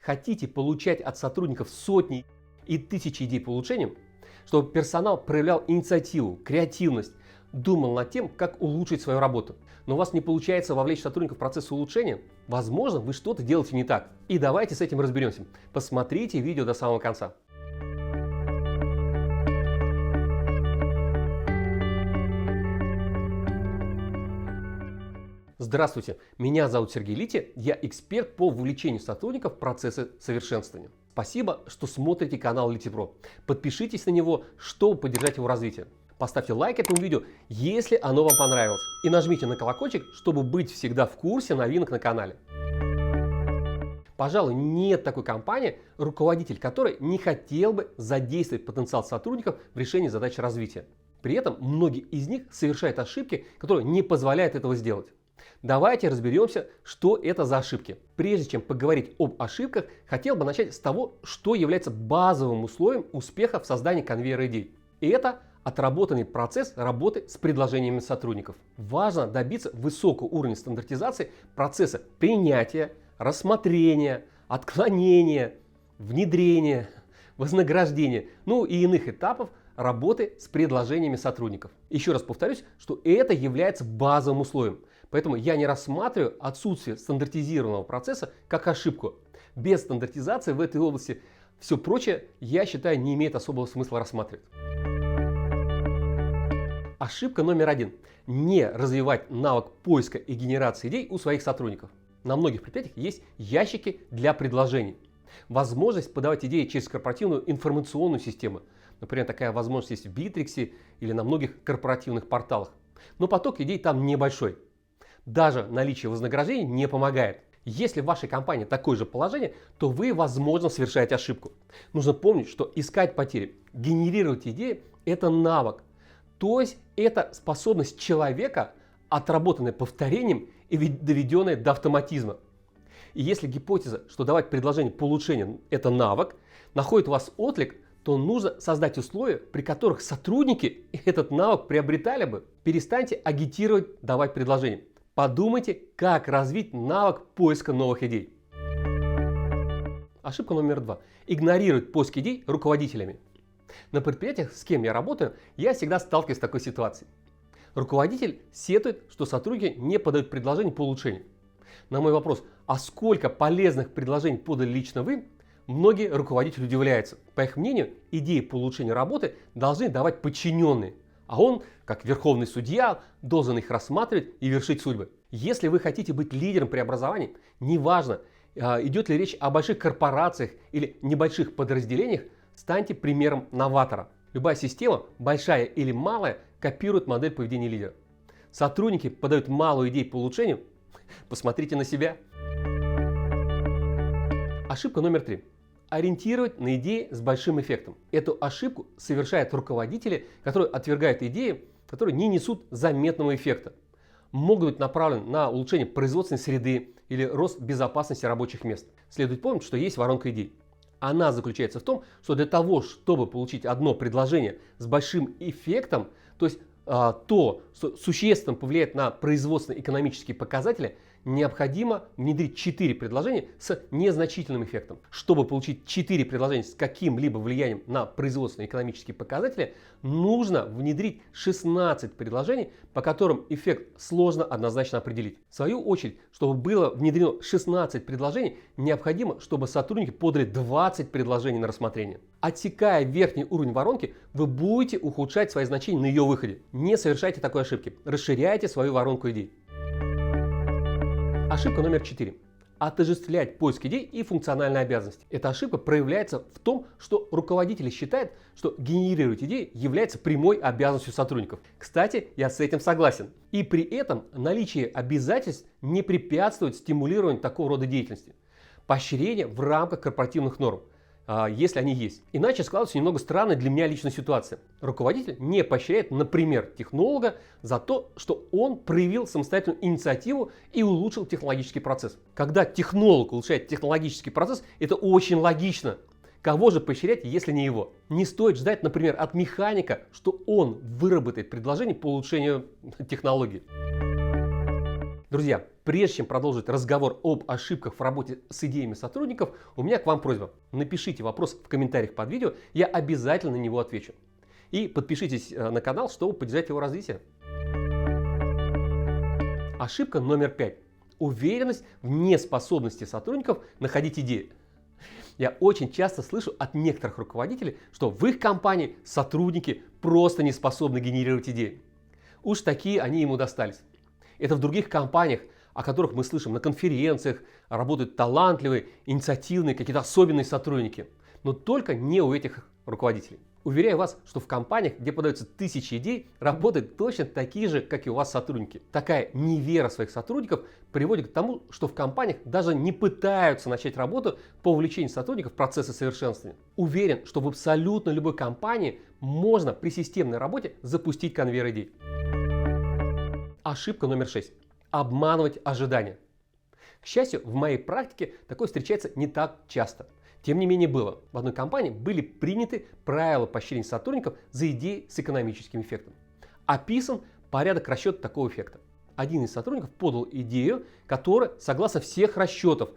Хотите получать от сотрудников сотни и тысячи идей по улучшениям, чтобы персонал проявлял инициативу, креативность, думал над тем, как улучшить свою работу. Но у вас не получается вовлечь сотрудников в процесс улучшения? Возможно, вы что-то делаете не так. И давайте с этим разберемся. Посмотрите видео до самого конца. Здравствуйте, меня зовут Сергей Лити, я эксперт по вовлечению сотрудников в процессы совершенствования. Спасибо, что смотрите канал LitiPro. Подпишитесь на него, чтобы поддержать его развитие. Поставьте лайк этому видео, если оно вам понравилось. И нажмите на колокольчик, чтобы быть всегда в курсе новинок на канале. Пожалуй, нет такой компании, руководитель которой не хотел бы задействовать потенциал сотрудников в решении задач развития. При этом многие из них совершают ошибки, которые не позволяют этого сделать. Давайте разберемся, что это за ошибки. Прежде чем поговорить об ошибках, хотел бы начать с того, что является базовым условием успеха в создании конвейера идей. И это отработанный процесс работы с предложениями сотрудников. Важно добиться высокого уровня стандартизации процесса принятия, рассмотрения, отклонения, внедрения, вознаграждения, и иных этапов работы с предложениями сотрудников. Еще раз повторюсь, что это является базовым условием. Поэтому я не рассматриваю отсутствие стандартизированного процесса как ошибку. Без стандартизации в этой области все прочее, я считаю, не имеет особого смысла рассматривать. Ошибка номер один. Не развивать навык поиска и генерации идей у своих сотрудников. На многих предприятиях есть ящики для предложений. Возможность подавать идеи через корпоративную информационную систему. Например, такая возможность есть в Битриксе или на многих корпоративных порталах. Но поток идей там небольшой. Даже наличие вознаграждений не помогает. Если в вашей компании такое же положение, то вы, возможно, совершаете ошибку. Нужно помнить, что искать потери, генерировать идеи – это навык. То есть это способность человека, отработанная повторением и доведенная до автоматизма. И если гипотеза, что давать предложение по улучшению – это навык, находит у вас отклик, то нужно создать условия, при которых сотрудники этот навык приобретали бы. Перестаньте агитировать, давать предложения. Подумайте, как развить навык поиска новых идей. Ошибка номер два. Игнорировать поиск идей руководителями. На предприятиях, с кем я работаю, я всегда сталкиваюсь с такой ситуацией. Руководитель сетует, что сотрудники не подают предложений по улучшению. На мой вопрос, а сколько полезных предложений подали лично вы, многие руководители удивляются. По их мнению, идеи по улучшению работы должны давать подчиненные. А он, как верховный судья, должен их рассматривать и вершить судьбы. Если вы хотите быть лидером преобразований, неважно, идет ли речь о больших корпорациях или небольших подразделениях, станьте примером новатора. Любая система, большая или малая, копирует модель поведения лидера. Сотрудники подают мало идей по улучшению. Посмотрите на себя. Ошибка номер три. Ориентировать на идеи с большим эффектом. Эту ошибку совершают руководители, которые отвергают идеи, которые не несут заметного эффекта. Могут быть направлены на улучшение производственной среды или рост безопасности рабочих мест. Следует помнить, что есть воронка идей. Она заключается в том, что для того, чтобы получить одно предложение с большим эффектом, то есть то, что существенно повлияет на производственно-экономические показатели, необходимо внедрить 4 предложения с незначительным эффектом. Чтобы получить 4 предложения с каким-либо влиянием на производственно-экономические показатели, нужно внедрить 16 предложений, по которым эффект сложно однозначно определить. В свою очередь, чтобы было внедрено 16 предложений, необходимо, чтобы сотрудники подали 20 предложений на рассмотрение. Отсекая верхний уровень воронки, вы будете ухудшать свои значения на ее выходе. Не совершайте такой ошибки. Расширяйте свою воронку идей. Ошибка номер 4. Отождествлять поиск идей и функциональные обязанности. Эта ошибка проявляется в том, что руководители считают, что генерировать идеи является прямой обязанностью сотрудников. Кстати, я с этим согласен. И при этом наличие обязательств не препятствует стимулированию такого рода деятельности. Поощрение в рамках корпоративных норм, если они есть. Иначе складывается немного странная для меня личная ситуация. Руководитель не поощряет, например, технолога за то, что он проявил самостоятельную инициативу и улучшил технологический процесс. Когда технолог улучшает технологический процесс, это очень логично. Кого же поощрять, если не его? Не стоит ждать, например, от механика, что он выработает предложение по улучшению технологии. Друзья, прежде чем продолжить разговор об ошибках в работе с идеями сотрудников, у меня к вам просьба. Напишите вопрос в комментариях под видео, я обязательно на него отвечу. И подпишитесь на канал, чтобы поддержать его развитие. Ошибка номер 5. Уверенность в неспособности сотрудников находить идеи. Я очень часто слышу от некоторых руководителей, что в их компании сотрудники просто не способны генерировать идеи. Уж такие они ему достались. Это в других компаниях, о которых мы слышим на конференциях, работают талантливые, инициативные, какие-то особенные сотрудники. Но только не у этих руководителей. Уверяю вас, что в компаниях, где подаются тысячи идей, работают точно такие же, как и у вас сотрудники. Такая невера своих сотрудников приводит к тому, что в компаниях даже не пытаются начать работу по увлечению сотрудников в процессы совершенствования. Уверен, что в абсолютно любой компании можно при системной работе запустить конвейер идей. Ошибка номер 6. Обманывать ожидания. К счастью, в моей практике такое встречается не так часто. Тем не менее было. В одной компании были приняты правила поощрения сотрудников за идеи с экономическим эффектом. Описан порядок расчета такого эффекта. Один из сотрудников подал идею, которая, согласно всех расчетов,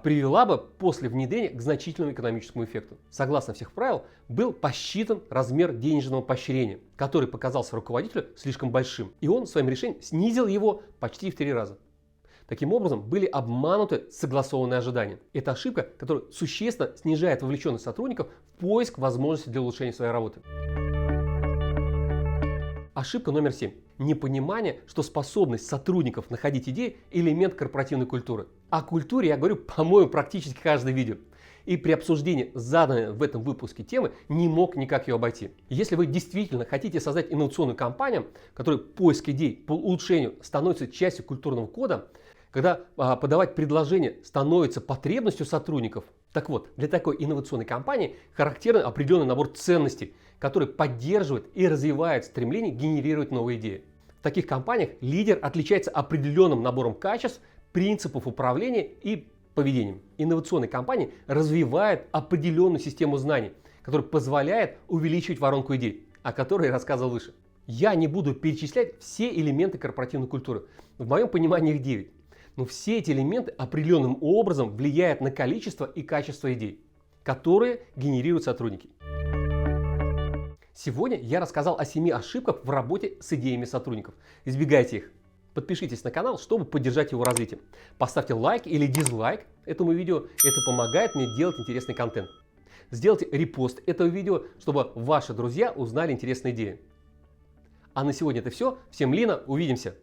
привела бы после внедрения к значительному экономическому эффекту. Согласно всех правил, был посчитан размер денежного поощрения, который показался руководителю слишком большим. И он своим решением снизил его почти в 3 раза. Таким образом, были обмануты согласованные ожидания. Это ошибка, которая существенно снижает вовлеченность сотрудников в поиск возможностей для улучшения своей работы. Ошибка номер 7. Непонимание, что способность сотрудников находить идеи – элемент корпоративной культуры. О культуре я говорю, по-моему, практически каждое видео. И при обсуждении заданной в этом выпуске темы не мог никак ее обойти. Если вы действительно хотите создать инновационную компанию, в которой поиск идей по улучшению становится частью культурного кода, когда подавать предложения становится потребностью сотрудников. Так вот, для такой инновационной компании характерен определенный набор ценностей, который поддерживает и развивает стремление генерировать новые идеи. В таких компаниях лидер отличается определенным набором качеств, принципов управления и поведением. Инновационные компании развивают определенную систему знаний, которая позволяет увеличивать воронку идей, о которой я рассказывал выше. Я не буду перечислять все элементы корпоративной культуры. В моем понимании их 9. Но все эти элементы определенным образом влияют на количество и качество идей, которые генерируют сотрудники. Сегодня я рассказал о 7 ошибках в работе с идеями сотрудников. Избегайте их. Подпишитесь на канал, чтобы поддержать его развитие. Поставьте лайк или дизлайк этому видео. Это помогает мне делать интересный контент. Сделайте репост этого видео, чтобы ваши друзья узнали интересные идеи. А на сегодня это все. Всем лина. Увидимся.